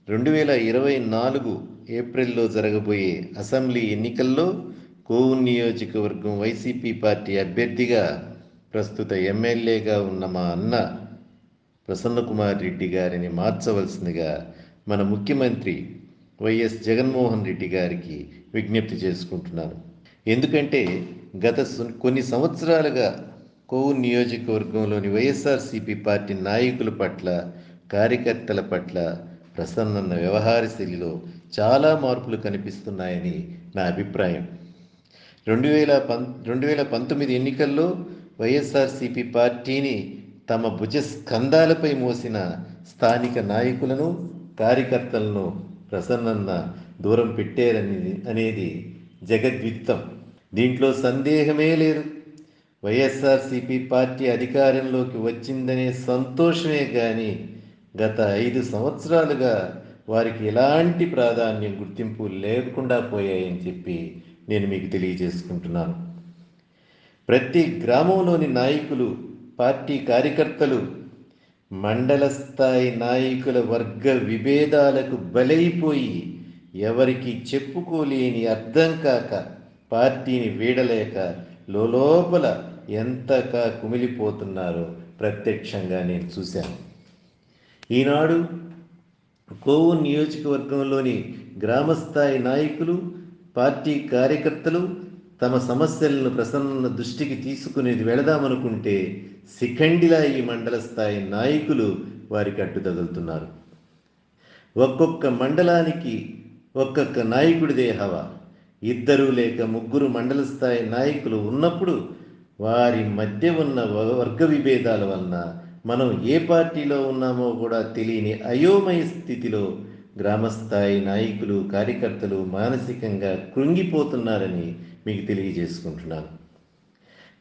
2024 ఏప్రిల్లో జరగబోయే అసెంబ్లీ ఎన్నికల్లో కోవూరు నియోజకవర్గం వైసీపీ పార్టీ అభ్యర్థిగా ప్రస్తుత ఎమ్మెల్యేగా ఉన్న మా అన్న ప్రసన్నకుమార్ రెడ్డి గారిని మార్చవలసిందిగా మన ముఖ్యమంత్రి వైఎస్ జగన్మోహన్ రెడ్డి గారికి విజ్ఞప్తి చేసుకుంటున్నాను. ఎందుకంటే కొన్ని సంవత్సరాలుగా కోవూరు నియోజకవర్గంలోని వైఎస్ఆర్సీపీ పార్టీ నాయకుల పట్ల, కార్యకర్తల పట్ల ప్రసన్నన్న వ్యవహార శైలిలో చాలా మార్పులు కనిపిస్తున్నాయని నా అభిప్రాయం. 2019 ఎన్నికల్లో వైఎస్ఆర్సీపీ పార్టీని తమ భుజస్కంధాలపై మోసిన స్థానిక నాయకులను, కార్యకర్తలను ప్రసన్నన్న దూరం అనేది జగద్విదితం. దీంట్లో సందేహమే లేదు. వైఎస్ఆర్సీపీ పార్టీ అధికారంలోకి వచ్చిందనే సంతోషమే కానీ గత 5 సంవత్సరాలుగా వారికి ఎలాంటి ప్రాధాన్యం, గుర్తింపు లేకుండా పోయాయని చెప్పి నేను మీకు తెలియజేసుకుంటున్నాను. ప్రతి గ్రామంలోని నాయకులు, పార్టీ కార్యకర్తలు మండల స్థాయి నాయకుల వర్గ విభేదాలకు బలైపోయి ఎవరికి చెప్పుకోలేని, అర్థం కాక పార్టీని వీడలేక లోపల ఎంతగా కుమిలిపోతున్నారో ప్రత్యక్షంగా నేను చూశాను. ఈనాడు కోవూరు నియోజకవర్గంలోని గ్రామస్థాయి నాయకులు, పార్టీ కార్యకర్తలు తమ సమస్యలను ప్రసన్న దృష్టికి తీసుకునేది వెళదామనుకుంటే శిఖండిలా ఈ మండల స్థాయి నాయకులు వారికి అడ్డు తగులుతున్నారు. ఒక్కొక్క మండలానికి ఒక్కొక్క నాయకుడిదే హవా. 2 లేక 3 మండల స్థాయి నాయకులు ఉన్నప్పుడు వారి మధ్య ఉన్న వర్గ విభేదాల వలన మనం ఏ పార్టీలో ఉన్నామో కూడా తెలియని అయోమయ స్థితిలో గ్రామస్థాయి నాయకులు, కార్యకర్తలు మానసికంగా కృంగిపోతున్నారని మీకు తెలియజేసుకుంటున్నాను.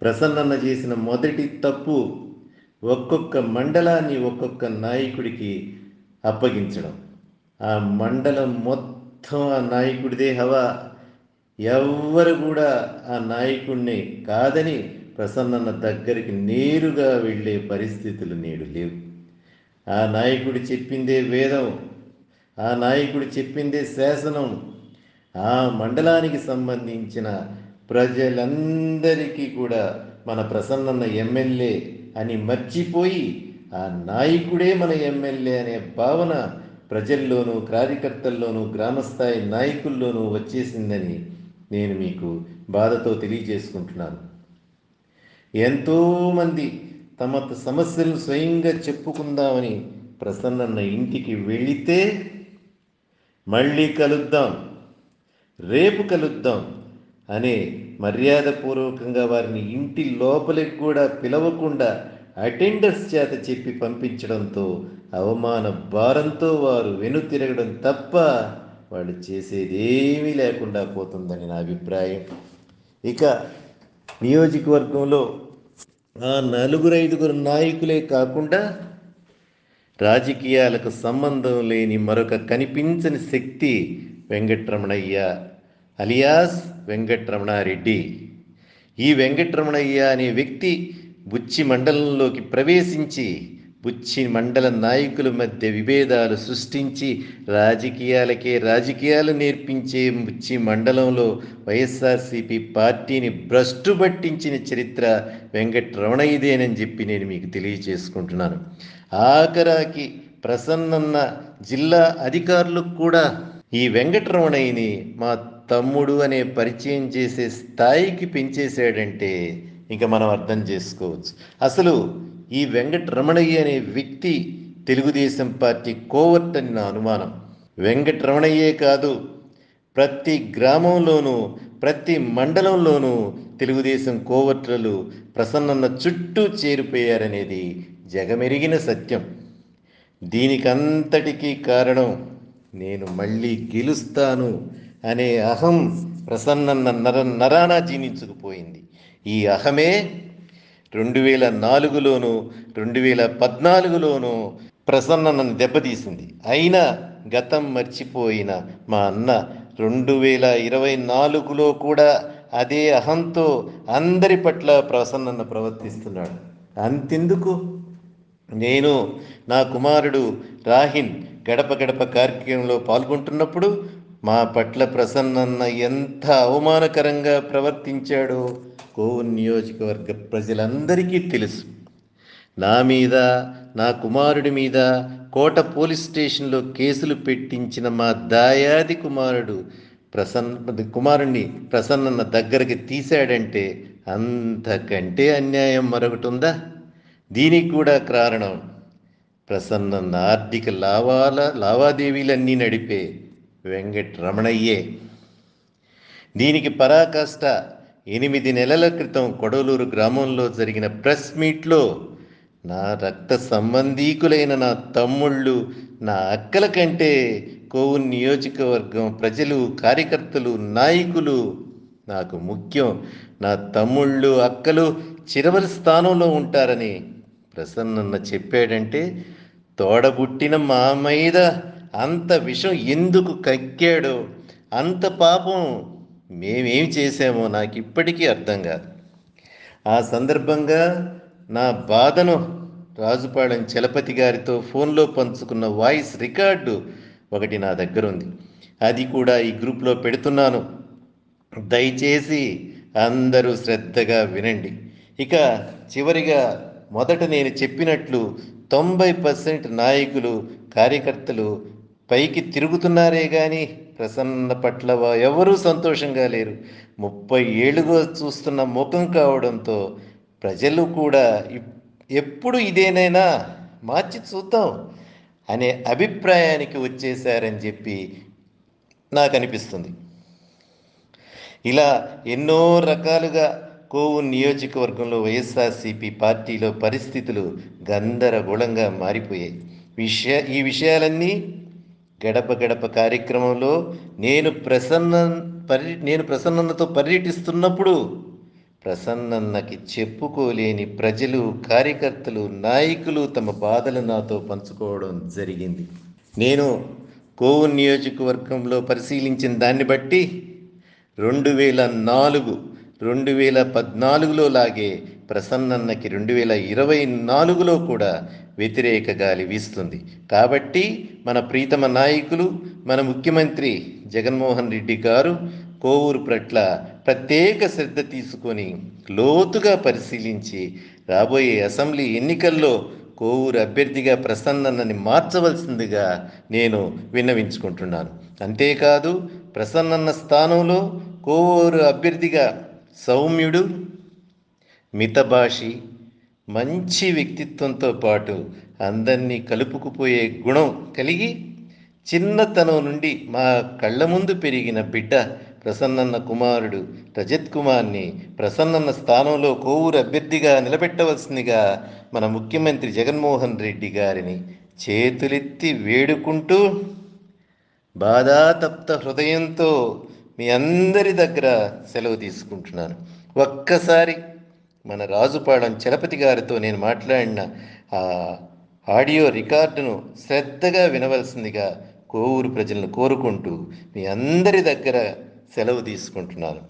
ప్రసన్నన్న చేసిన మొదటి తప్పు ఒక్కొక్క మండలాన్ని ఒక్కొక్క నాయకుడికి అప్పగించడం. ఆ మండలం మొత్తం ఆ నాయకుడిదే హవా. ఎవ్వరు కూడా ఆ నాయకుడిని కాదని ప్రసన్నన్న దగ్గరికి నేరుగా వెళ్ళే పరిస్థితులు నేడు లేవు. ఆ నాయకుడు చెప్పిందే వేదం, ఆ నాయకుడు చెప్పిందే శాసనం. ఆ మండలానికి సంబంధించిన ప్రజలందరికీ కూడా మన ప్రసన్నన్న ఎమ్మెల్యే అని మర్చిపోయి ఆ నాయకుడే మన ఎమ్మెల్యే అనే భావన ప్రజల్లోనూ, కార్యకర్తల్లోనూ, గ్రామస్థాయి నాయకుల్లోనూ వచ్చేసిందని నేను మీకు బాధతో తెలియజేసుకుంటున్నాను. ఎంతోమంది తమ సమస్యలను స్వయంగా చెప్పుకుందామని ప్రసన్నన్న ఇంటికి వెళితే మళ్ళీ కలుద్దాం, రేపు కలుద్దాం అనే మర్యాదపూర్వకంగా వారిని ఇంటి లోపలికి కూడా పిలవకుండా అటెండర్స్ చేత చెప్పి పంపించడంతో అవమాన భారంతో వారు వెనుతిరగడం తప్ప వాళ్ళు చేసేదేమీ లేకుండా పోతుందని నా అభిప్రాయం. ఇక నియోజకవర్గంలో ఆ 4-5 నాయకులే కాకుండా రాజకీయాలకు సంబంధం లేని మరొక కనిపించని శక్తి వెంకటరమణయ్య అలియాస్ వెంకటరమణారెడ్డి. ఈ వెంకటరమణయ్య అనే వ్యక్తి బుచ్చి మండలంలోకి ప్రవేశించి బుచ్చి మండల నాయకుల మధ్య విభేదాలు సృష్టించి రాజకీయాలు నేర్పించే బుచ్చి మండలంలో వైఎస్ఆర్సీపీ పార్టీని భ్రష్టు పట్టించిన చరిత్ర వెంకటరమణయ్యదేనని చెప్పి నేను మీకు తెలియజేసుకుంటున్నాను. ఆఖరాకి ప్రసన్నన్న జిల్లా అధికారులకు కూడా ఈ వెంకటరమణయ్యని మా తమ్ముడు అనే పరిచయం చేసే స్థాయికి పెంచేశాడంటే ఇంకా మనం అర్థం చేసుకోవచ్చు. అసలు ఈ వెంకటరమణయ్య అనే వ్యక్తి తెలుగుదేశం పార్టీ కోవర్ట్ అని నా అనుమానం. వెంకటరమణయ్యే కాదు, ప్రతి గ్రామంలోనూ, ప్రతి మండలంలోనూ తెలుగుదేశం కోవర్టులు ప్రసన్నన్న చుట్టూ చేరిపోయారనేది జగమెరిగిన సత్యం. దీనికంతటికీ కారణం నేను మళ్ళీ గెలుస్తాను అనే అహం ప్రసన్నన్న నరాన జీర్ణించుకుపోయింది. ఈ అహమే 2004లోనూ 2014లోనూ ప్రసన్నను దెబ్బతీసింది. అయినా గతం మర్చిపోయిన మా అన్న 2024లో కూడా అదే అహంతో అందరి పట్ల ప్రసన్నన్న ప్రవర్తిస్తున్నాడు. అంతెందుకు, నేను, నా కుమారుడు రాహిన్ గడప గడప కార్యక్రమంలో పాల్గొంటున్నప్పుడు మా పట్ల ప్రసన్నన్న ఎంత అవమానకరంగా ప్రవర్తించాడో కోవూరు నియోజకవర్గ ప్రజలందరికీ తెలుసు. నా మీద, నా కుమారుడి మీద కోట పోలీస్ స్టేషన్లో కేసులు పెట్టించిన మా దాయాది కుమారుణ్ణి ప్రసన్నన్న దగ్గరికి తీశాడంటే అంతకంటే అన్యాయం మరొకటి ఉందా? దీనికి కూడా కారణం ప్రసన్నన్న ఆర్థిక లావాదేవీలన్నీ నడిపే వెంకటరమణయ్యే. దీనికి పరాకాష్ట 8 నెలల క్రితం కొడవలూరు గ్రామంలో జరిగిన ప్రెస్ మీట్లో నా రక్త సంబంధీకులైన నా తమ్ముళ్ళు, నా అక్కల కంటే కోవూరు నియోజకవర్గం ప్రజలు, కార్యకర్తలు, నాయకులు నాకు ముఖ్యం. నా తమ్ముళ్ళు, అక్కలు చివరి స్థానంలో ఉంటారని ప్రసన్నన్న చెప్పాడంటే తోడబుట్టిన మా మీద అంత విషం ఎందుకు కక్కాడో, అంత పాపం మేమేం చేశామో నాకు ఇప్పటికీ అర్థం కాదు. ఆ సందర్భంగా నా బాధను రాజుపాళెం చలపతి గారితో ఫోన్లో పంచుకున్న వాయిస్ రికార్డు ఒకటి నా దగ్గర ఉంది. అది కూడా ఈ గ్రూప్లో పెడుతున్నాను. దయచేసి అందరూ శ్రద్ధగా వినండి. ఇక చివరిగా మొదట నేను చెప్పినట్లు 90% నాయకులు, కార్యకర్తలు పైకి తిరుగుతున్నారే కానీ ప్రసన్న పట్ల ఎవరూ సంతోషంగా లేరు. 30 ఏళ్ళుగా చూస్తున్న ముఖం కావడంతో ప్రజలు కూడా ఎప్పుడు ఇదేనైనా మార్చి చూద్దాం అనే అభిప్రాయానికి వచ్చేశారని చెప్పి నాకు అనిపిస్తుంది. ఇలా ఎన్నో రకాలుగా కోవూరు నియోజకవర్గంలో వైఎస్ఆర్సీపీ పార్టీలో పరిస్థితులు గందరగోళంగా మారిపోయాయి. ఈ విషయాలన్నీ గడప గడప కార్యక్రమంలో నేను ప్రసన్నతో పర్యటిస్తున్నప్పుడు ప్రసన్నన్నకి చెప్పుకోలేని ప్రజలు, కార్యకర్తలు, నాయకులు తమ బాధలు నాతో పంచుకోవడం జరిగింది. నేను కోవూరు నియోజకవర్గంలో పరిశీలించిన దాన్ని బట్టి 2014లో లాగే ప్రసన్నన్నకి 2024లో కూడా వ్యతిరేక గాలి వీస్తుంది. కాబట్టి మన ప్రీతమ నాయకులు, మన ముఖ్యమంత్రి జగన్మోహన్ రెడ్డి గారు కోవూరు పట్ల ప్రత్యేక శ్రద్ధ తీసుకొని లోతుగా పరిశీలించి రాబోయే అసెంబ్లీ ఎన్నికల్లో కోవూరు అభ్యర్థిగా ప్రసన్నన్నని మార్చవలసిందిగా నేను విన్నవించుకుంటున్నాను. అంతేకాదు, ప్రసన్నన్న స్థానంలో కోవూరు అభ్యర్థిగా సౌమ్యుడు, మితభాషి, మంచి వ్యక్తిత్వంతో పాటు అందరినీ కలుపుకుపోయే గుణం కలిగి చిన్నతనం నుండి మా కళ్ళ ముందు పెరిగిన బిడ్డ ప్రసన్నన్న కుమారుడు రజత్ కుమార్ని ప్రసన్నన్న స్థానంలో కోవూరు అభ్యర్థిగా నిలబెట్టవలసిందిగా మన ముఖ్యమంత్రి జగన్మోహన్ రెడ్డి గారిని చేతులెత్తి వేడుకుంటూ బాధాతప్త హృదయంతో మీ అందరి దగ్గర సెలవు తీసుకుంటున్నాను. ఒక్కసారి మన రాజుపాళెం చలపతి గారితో నేను మాట్లాడిన ఆ ఆడియో రికార్డును శ్రద్ధగా వినవలసిందిగా కోవూరు ప్రజలను కోరుకుంటూ మీ అందరి దగ్గర సెలవు తీసుకుంటున్నాను.